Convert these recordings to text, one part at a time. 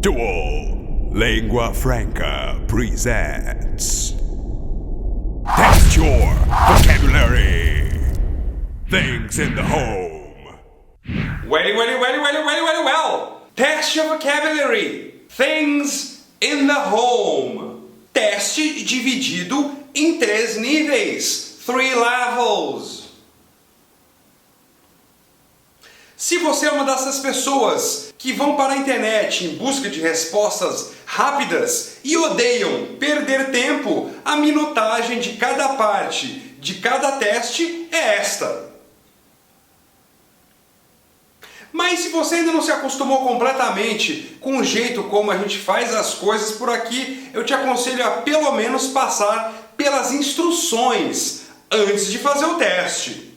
Duo Lingua Franca presents Test your vocabulary. Things in the home. Well. Test your vocabulary. Things in the home. Teste dividido em 3 níveis. 3 levels. Se você é uma dessas pessoas que vão para a internet em busca de respostas rápidas e odeiam perder tempo, a minutagem de cada parte de cada teste é esta. Mas se você ainda não se acostumou completamente com o jeito como a gente faz as coisas por aqui, eu te aconselho a pelo menos passar pelas instruções antes de fazer o teste.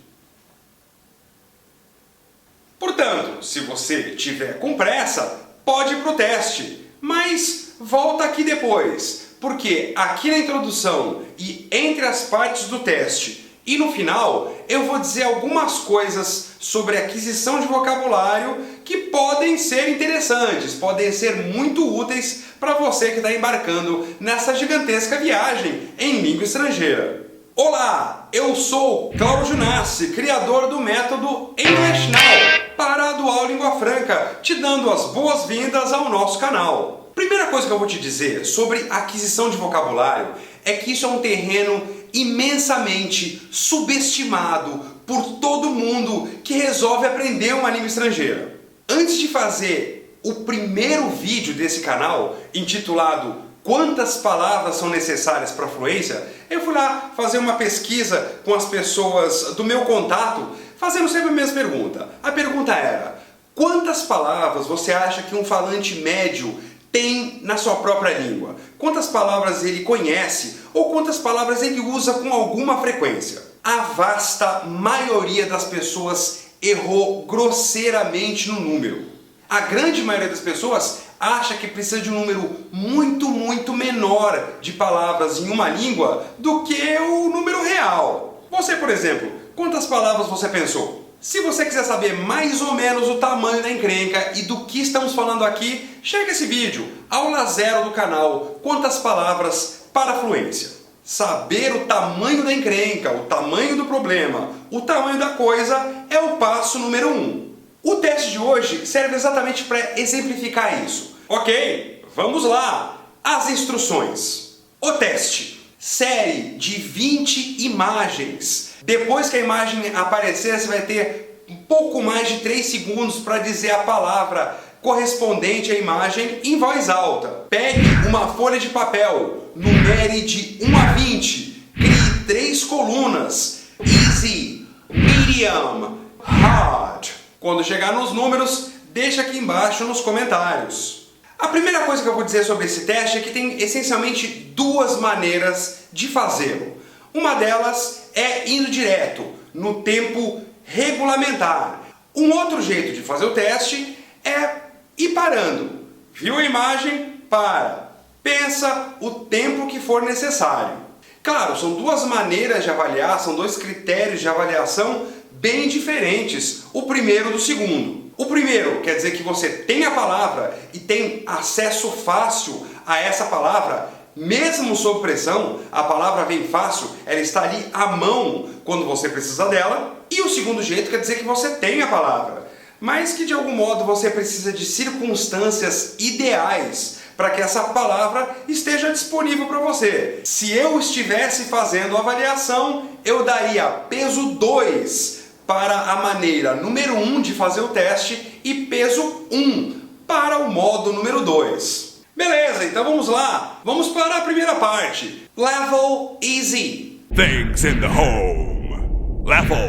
Portanto, se você tiver com pressa, pode ir para o teste, mas volta aqui depois, porque aqui na introdução e entre as partes do teste e no final, eu vou dizer algumas coisas sobre aquisição de vocabulário que podem ser interessantes, podem ser muito úteis para você que está embarcando nessa gigantesca viagem em língua estrangeira. Olá, eu sou Cláudio Nassi, criador do método English Now para a Dual Língua Franca, te dando as boas-vindas ao nosso canal. Primeira coisa que eu vou te dizer sobre aquisição de vocabulário é que isso é um terreno imensamente subestimado por todo mundo que resolve aprender uma língua estrangeira. Antes de fazer o primeiro vídeo desse canal, intitulado Quantas palavras são necessárias para a fluência, eu fui lá fazer uma pesquisa com as pessoas do meu contato, fazendo sempre a mesma pergunta. A pergunta era: quantas palavras você acha que um falante médio tem na sua própria língua? Quantas palavras ele conhece ou quantas palavras ele usa com alguma frequência? A vasta maioria das pessoas errou grosseiramente no número. A grande maioria das pessoas acha que precisa de um número muito menor de palavras em uma língua do que o número real. Você, por exemplo, quantas palavras você pensou? Se você quiser saber mais ou menos o tamanho da encrenca e do que estamos falando aqui, chega esse vídeo, aula 0 do canal, quantas palavras para a fluência. Saber o tamanho da encrenca, o tamanho do problema, o tamanho da coisa é o passo número 1. O teste de hoje serve exatamente para exemplificar isso. Ok, vamos lá. As instruções. O teste. Série de 20 imagens. Depois que a imagem aparecer, você vai ter um pouco mais de 3 segundos para dizer a palavra correspondente à imagem em voz alta. Pegue uma folha de papel, numere de 1 a 20, crie 3 colunas. Easy, medium, hard. Quando chegar nos números, deixa aqui embaixo nos comentários. A primeira coisa que eu vou dizer sobre esse teste é que tem essencialmente 2 maneiras de fazê-lo. Uma delas é indo direto, no tempo regulamentar. Um outro jeito de fazer o teste é ir parando. Viu a imagem? Para. Pensa o tempo que for necessário. Claro, são 2 maneiras de avaliar, são 2 critérios de avaliação bem diferentes, o primeiro do segundo. O primeiro quer dizer que você tem a palavra e tem acesso fácil a essa palavra, mesmo sob pressão, a palavra vem fácil, ela está ali à mão quando você precisa dela. E o segundo jeito quer dizer que você tem a palavra, mas que de algum modo você precisa de circunstâncias ideais para que essa palavra esteja disponível para você. Se eu estivesse fazendo a avaliação, eu daria peso 2 para a maneira número 1 de fazer o teste e peso 1 para o modo número 2. Beleza, então vamos lá. Vamos para a primeira parte. Level Easy. Things in the home. Level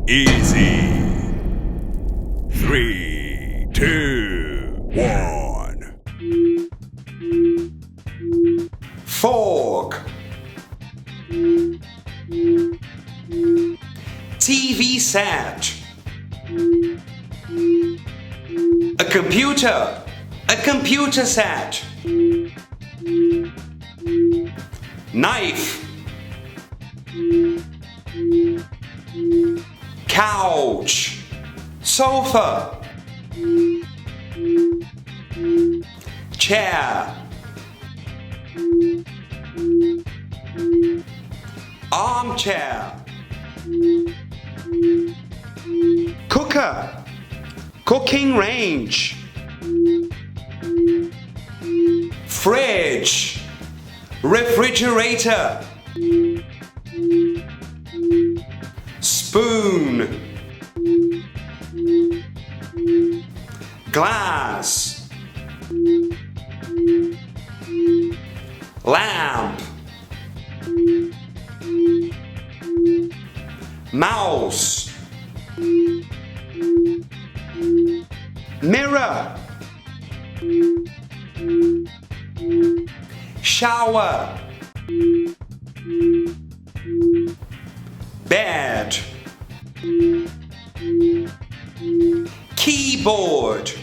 Easy. 3, 2, 1. Fork. TV set. A computer. A computer set. Knife. Couch. Sofa. chair, armchair, cooker, cooking range, fridge, refrigerator, spoon, glass, lamp, mouse, mirror, shower, bed, keyboard,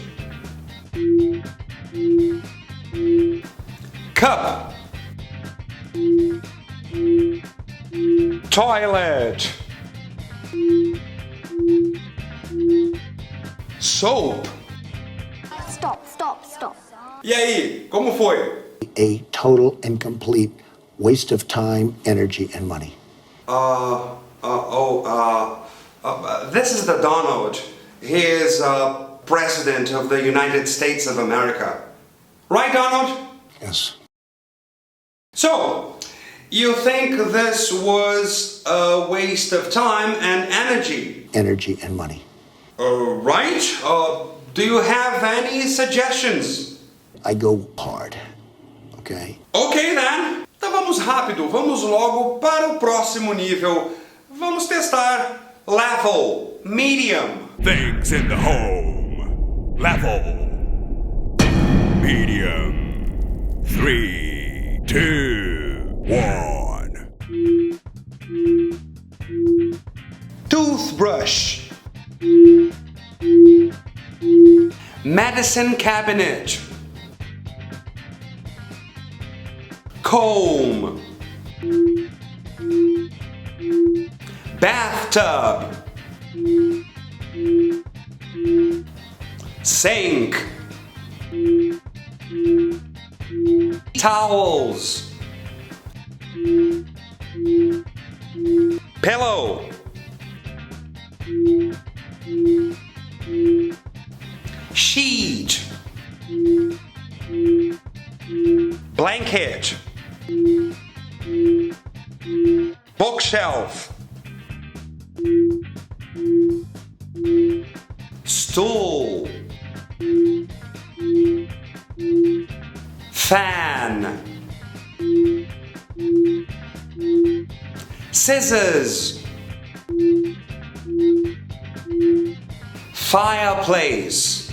cup, toilet, soap. Stop. E aí, como foi? A total and complete waste of time, energy, and money. This is the Donald. He is President of the United States of America. Right, Donald? Yes. So, you think this was a waste of time and energy? Energy and money. Right? Do you have any suggestions? I go hard. Okay? Ok, then. Então vamos rápido, vamos logo para o próximo nível. Vamos testar level, medium. Things in the home. Level. Medium. 3, 2, 1. Toothbrush, medicine cabinet, comb, bathtub, sink, towels, pillow, sheet, blanket, bookshelf, stool, fan, scissors, fireplace,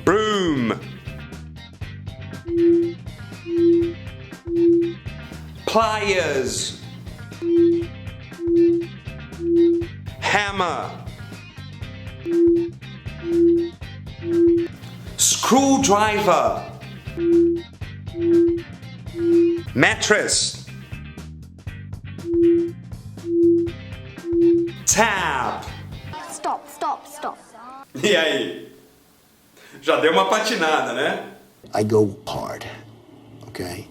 broom, pliers, hammer, screwdriver, mattress, tap. Stop. E aí? Já deu uma patinada, né? I go hard. Okay?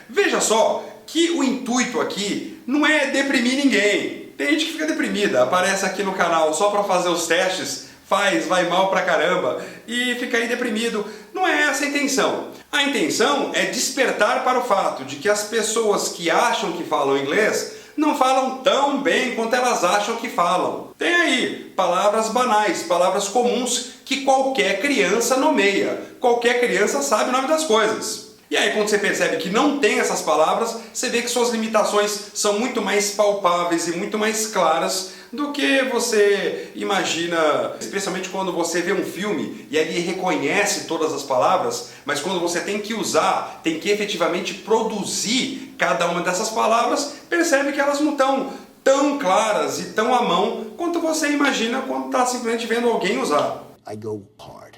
Veja só que o intuito aqui não é deprimir ninguém. Tem gente que fica deprimida, aparece aqui no canal só para fazer os testes, vai mal pra caramba e fica aí deprimido. Não é essa a intenção. A intenção é despertar para o fato de que as pessoas que acham que falam inglês não falam tão bem quanto elas acham que falam. Tem aí palavras banais, palavras comuns que qualquer criança nomeia. Qualquer criança sabe o nome das coisas. E aí quando você percebe que não tem essas palavras, você vê que suas limitações são muito mais palpáveis e muito mais claras do que você imagina, especialmente quando você vê um filme e ali reconhece todas as palavras, mas quando você tem que usar, tem que efetivamente produzir cada uma dessas palavras, percebe que elas não estão tão claras e tão à mão quanto você imagina quando está simplesmente vendo alguém usar. I go hard.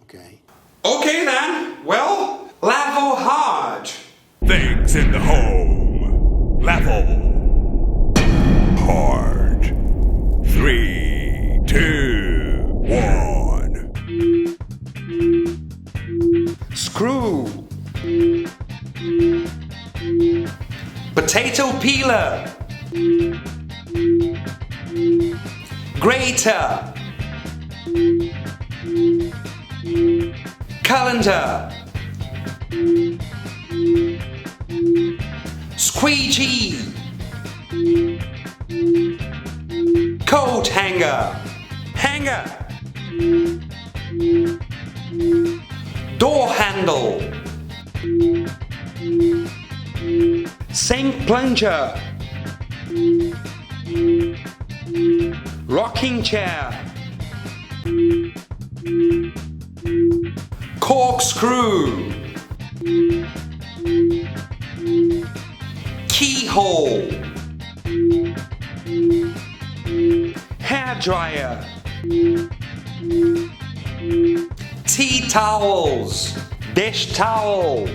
Okay? Okay then, well, level hard. Things in the home. Level. Hard. 3, 2, 1. Potato peeler. Grater. Calendar. Squeegee. Coat hanger. Hanger. Door handle. Sink plunger. Rocking chair. Corkscrew. Keyhole. Hair dryer. Tea towels. Dish towel.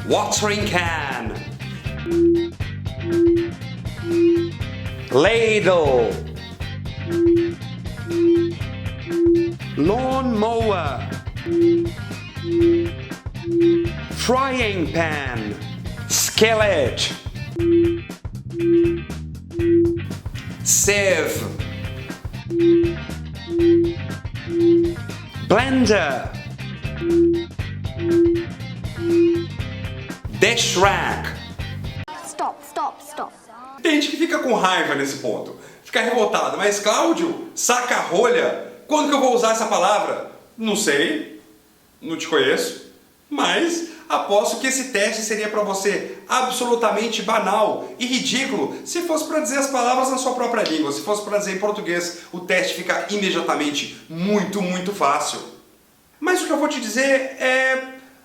Watering can. Ladle. Lawn mower. Frying pan. Skillet. Sieve. Blender. Dish rack. Stop, stop, stop. Tem gente que fica com raiva nesse ponto, fica revoltado. Mas Cláudio, saca-rolha, quando que eu vou usar essa palavra? Não sei, não te conheço, mas aposto que esse teste seria para você absolutamente banal e ridículo se fosse para dizer as palavras na sua própria língua. Se fosse para dizer em português, o teste fica imediatamente muito fácil. Mas o que eu vou te dizer é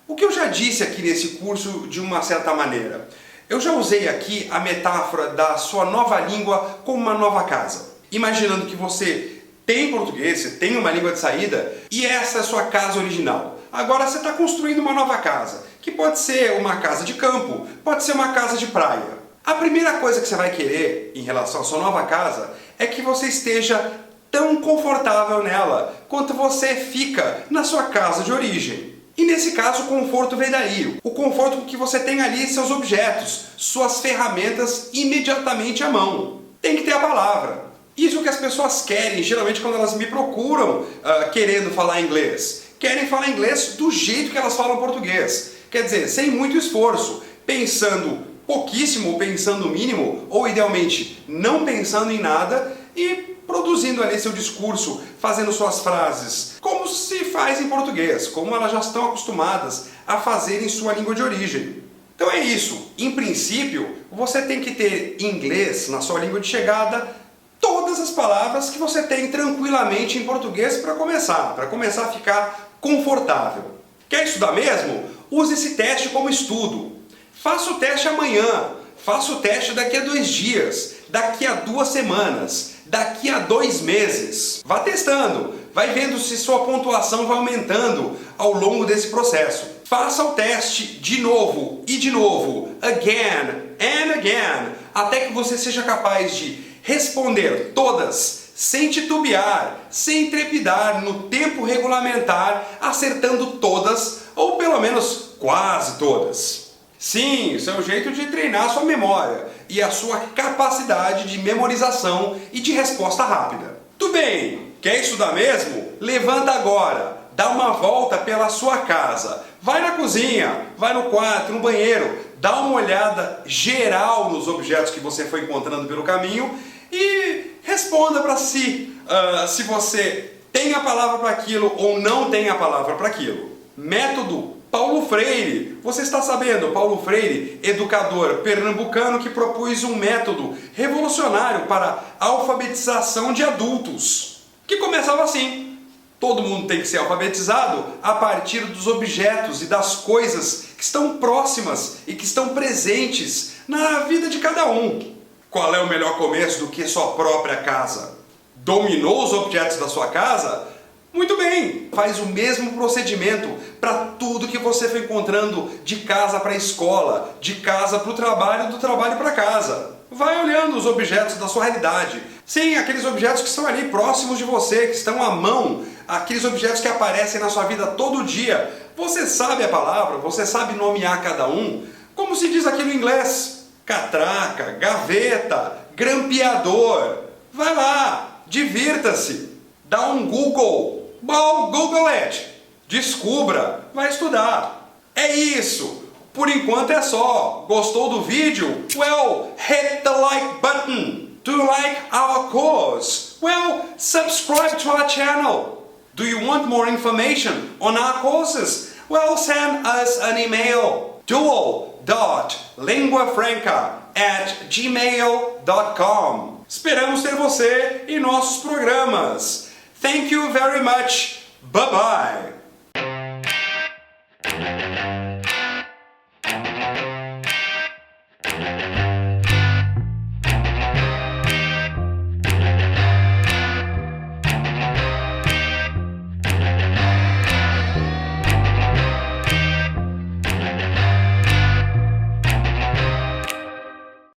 o que eu já disse aqui nesse curso de uma certa maneira. Eu já usei aqui a metáfora da sua nova língua como uma nova casa. Imaginando que você tem português, você tem uma língua de saída e essa é a sua casa original. Agora você está construindo uma nova casa, que pode ser uma casa de campo, pode ser uma casa de praia. A primeira coisa que você vai querer em relação à sua nova casa é que você esteja tão confortável nela quanto você fica na sua casa de origem. E nesse caso o conforto vem daí, o conforto que você tem ali seus objetos, suas ferramentas imediatamente à mão. Tem que ter a palavra. Isso que as pessoas querem, geralmente quando elas me procuram querendo falar inglês. Querem falar inglês do jeito que elas falam português. Quer dizer, sem muito esforço, pensando pouquíssimo ou pensando o mínimo, ou idealmente não pensando em nada e produzindo ali seu discurso, fazendo suas frases, como se faz em português, como elas já estão acostumadas a fazer em sua língua de origem. Então é isso. Em princípio, você tem que ter inglês na sua língua de chegada, todas as palavras que você tem tranquilamente em português para começar a ficar confortável. Quer estudar mesmo? Use esse teste como estudo. Faça o teste amanhã, faça o teste daqui a 2 dias, daqui a 2 semanas, daqui a 2 meses. Vá testando, vai vendo se sua pontuação vai aumentando ao longo desse processo. Faça o teste de novo e de novo, again and again, até que você seja capaz de responder todas, sem titubear, sem trepidar, no tempo regulamentar, acertando todas, ou pelo menos quase todas. Sim, isso é um jeito de treinar a sua memória e a sua capacidade de memorização e de resposta rápida. Tudo bem, quer estudar mesmo? Levanta agora, dá uma volta pela sua casa, vai na cozinha, vai no quarto, no banheiro, dá uma olhada geral nos objetos que você foi encontrando pelo caminho e responda para si se você tem a palavra para aquilo ou não tem a palavra para aquilo. Método Paulo Freire. Você está sabendo, Paulo Freire, educador pernambucano que propôs um método revolucionário para a alfabetização de adultos, que começava assim: todo mundo tem que ser alfabetizado a partir dos objetos e das coisas que estão próximas e que estão presentes na vida de cada um. Qual é o melhor começo do que sua própria casa? Dominou os objetos da sua casa? Muito bem, faz o mesmo procedimento para tudo que você foi encontrando de casa para a escola, de casa para o trabalho, do trabalho para casa. Vai olhando os objetos da sua realidade. Sim, aqueles objetos que estão ali próximos de você, que estão à mão, aqueles objetos que aparecem na sua vida todo dia. Você sabe a palavra, você sabe nomear cada um, como se diz aqui no inglês: catraca, gaveta, grampeador. Vai lá, divirta-se, dá um Google, bom, Google it, descubra, vai estudar. É isso, por enquanto é só. Gostou do vídeo? Well, hit the like button. Do you like our course? Well, subscribe to our channel. Do you want more information on our courses? Well, send us an email. dual.linguafranca@gmail.com. Esperamos ter você em nossos programas. Thank you very much. Bye-bye.